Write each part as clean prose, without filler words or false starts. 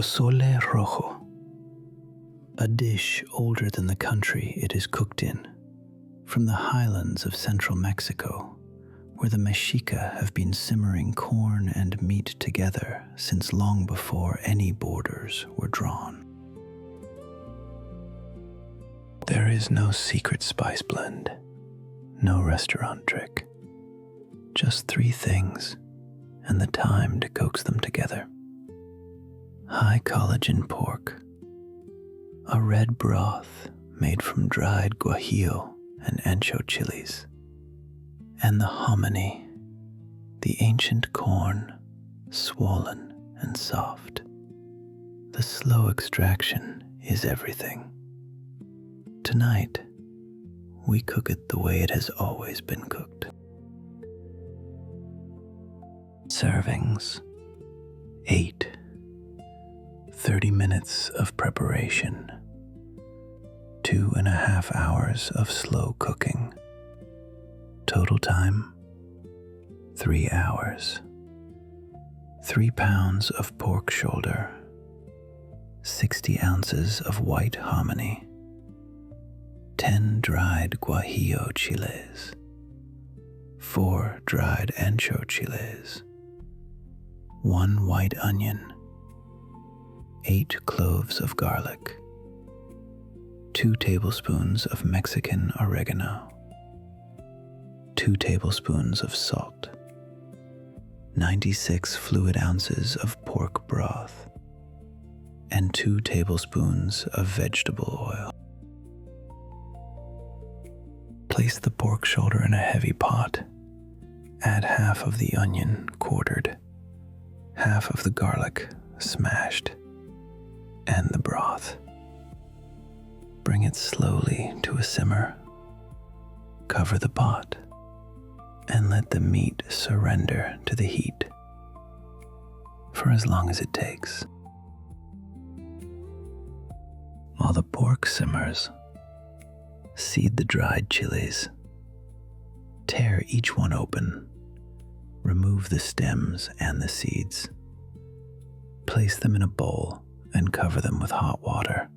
Pozole Rojo, a dish older than the country it is cooked in, from the highlands of central Mexico, where the Mexica have been simmering corn and meat together since long before any borders were drawn. There is no secret spice blend, no restaurant trick, just three things and the time to coax them together. High collagen pork, a red broth made from dried guajillo and ancho chiles, and the hominy, the ancient corn, swollen and soft. The slow extraction is everything. Tonight, we cook it the way it has always been cooked. Servings, 8. 30 minutes of preparation, 2.5 hours of slow cooking. Total time, 3 hours. 3 pounds of pork shoulder, 60 ounces of white hominy, 10 dried guajillo chiles, 4 dried ancho chiles, 1 white onion, 8 cloves of garlic, 2 tablespoons of Mexican oregano, 2 tablespoons of salt, 96 fluid ounces of pork broth, and 2 tablespoons of vegetable oil. Place the pork shoulder in a heavy pot. Add half of the onion quartered, half of the garlic smashed, and the broth. Bring it slowly to a simmer. Cover the pot and let the meat surrender to the heat for as long as it takes. While the pork simmers, seed the dried chiles. Tear each one open. Remove the stems and the seeds. Place them in a bowl and cover them with hot water.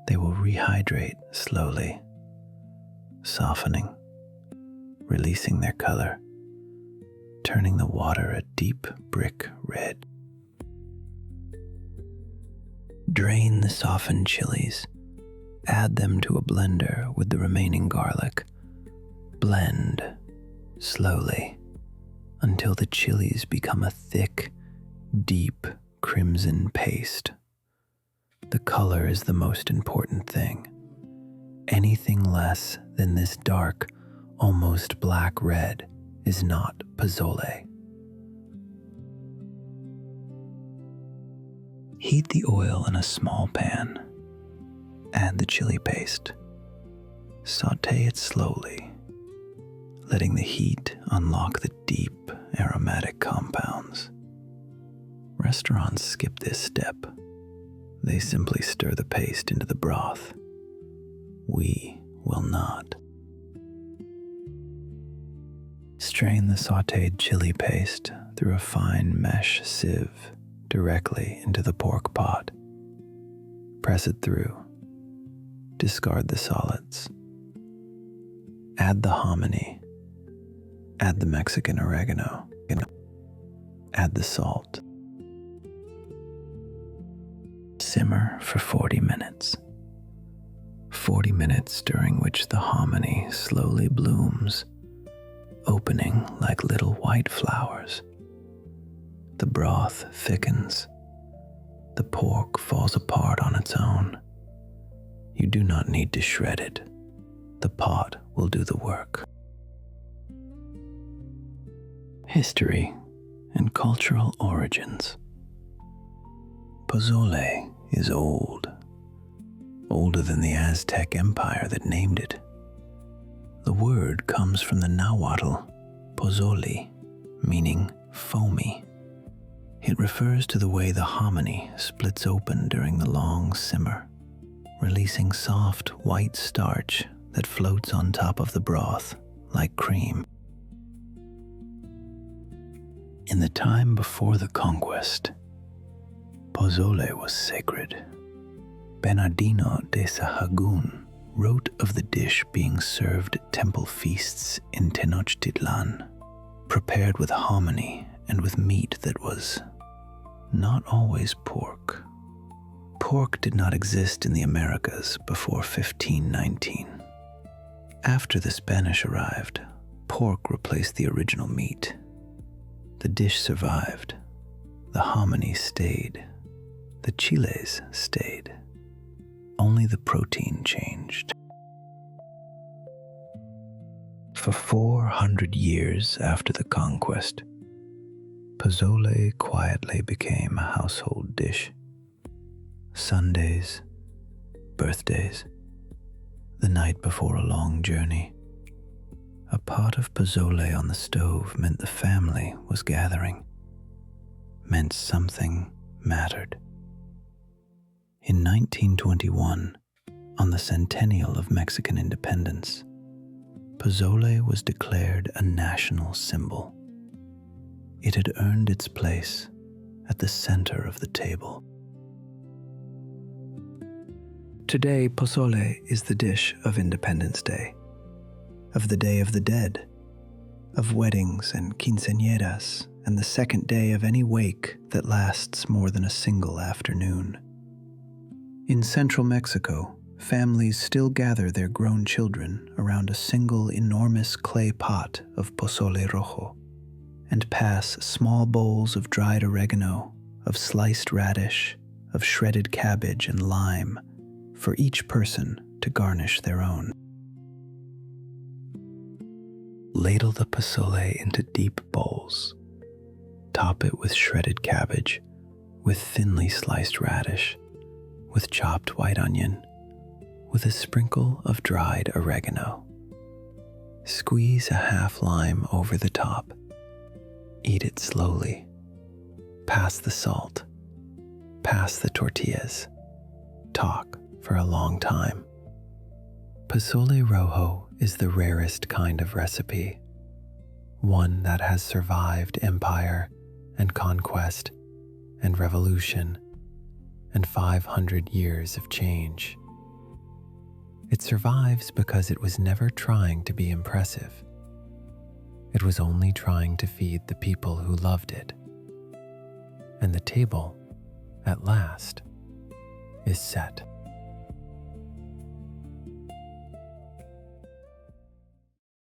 They will rehydrate slowly, softening, releasing their color, turning the water a deep brick red. Drain the softened chilies. Add them to a blender with the remaining garlic. Blend slowly until the chilies become a thick, deep crimson paste. The color is the most important thing. Anything less than this dark, almost black red is not pozole. Heat the oil in a small pan. Add the chili paste. Sauté it slowly, letting the heat unlock the deep aromatic compounds. Restaurants skip this step. They simply stir the paste into the broth. We will not. Strain the sautéed chili paste through a fine mesh sieve directly into the pork pot. Press it through. Discard the solids. Add the hominy. Add the Mexican oregano. Add the salt. Simmer for 40 minutes. 40 minutes during which the hominy slowly blooms, opening like little white flowers. The broth thickens. The pork falls apart on its own. You do not need to shred it. The pot will do the work. History and cultural origins. Pozole is old, older than the Aztec Empire that named it. The word comes from the Nahuatl, pozolli, meaning foamy. It refers to the way the hominy splits open during the long simmer, releasing soft white starch that floats on top of the broth like cream. In the time before the conquest, Pozole was sacred. Bernardino de Sahagún wrote of the dish being served at temple feasts in Tenochtitlan, prepared with hominy and with meat that was not always pork. Pork did not exist in the Americas before 1519. After the Spanish arrived, pork replaced the original meat. The dish survived. The hominy stayed. The chiles stayed. Only the protein changed. For 400 years after the conquest, pozole quietly became a household dish. Sundays, birthdays, the night before a long journey, a pot of pozole on the stove meant the family was gathering, meant something mattered. In 1921, on the centennial of Mexican independence, pozole was declared a national symbol. It had earned its place at the center of the table. Today, pozole is the dish of Independence Day, of the Day of the Dead, of weddings and quinceañeras, and the second day of any wake that lasts more than a single afternoon. In central Mexico, families still gather their grown children around a single enormous clay pot of Pozole Rojo and pass small bowls of dried oregano, of sliced radish, of shredded cabbage and lime for each person to garnish their own. Ladle the pozole into deep bowls. Top it with shredded cabbage, with thinly sliced radish, with chopped white onion, with a sprinkle of dried oregano. Squeeze a half lime over the top. Eat it slowly. Pass the salt. Pass the tortillas. Talk for a long time. Pozole Rojo is the rarest kind of recipe, one that has survived empire and conquest and revolution and 500 years of change. It survives because it was never trying to be impressive. It was only trying to feed the people who loved it. And the table, at last, is set.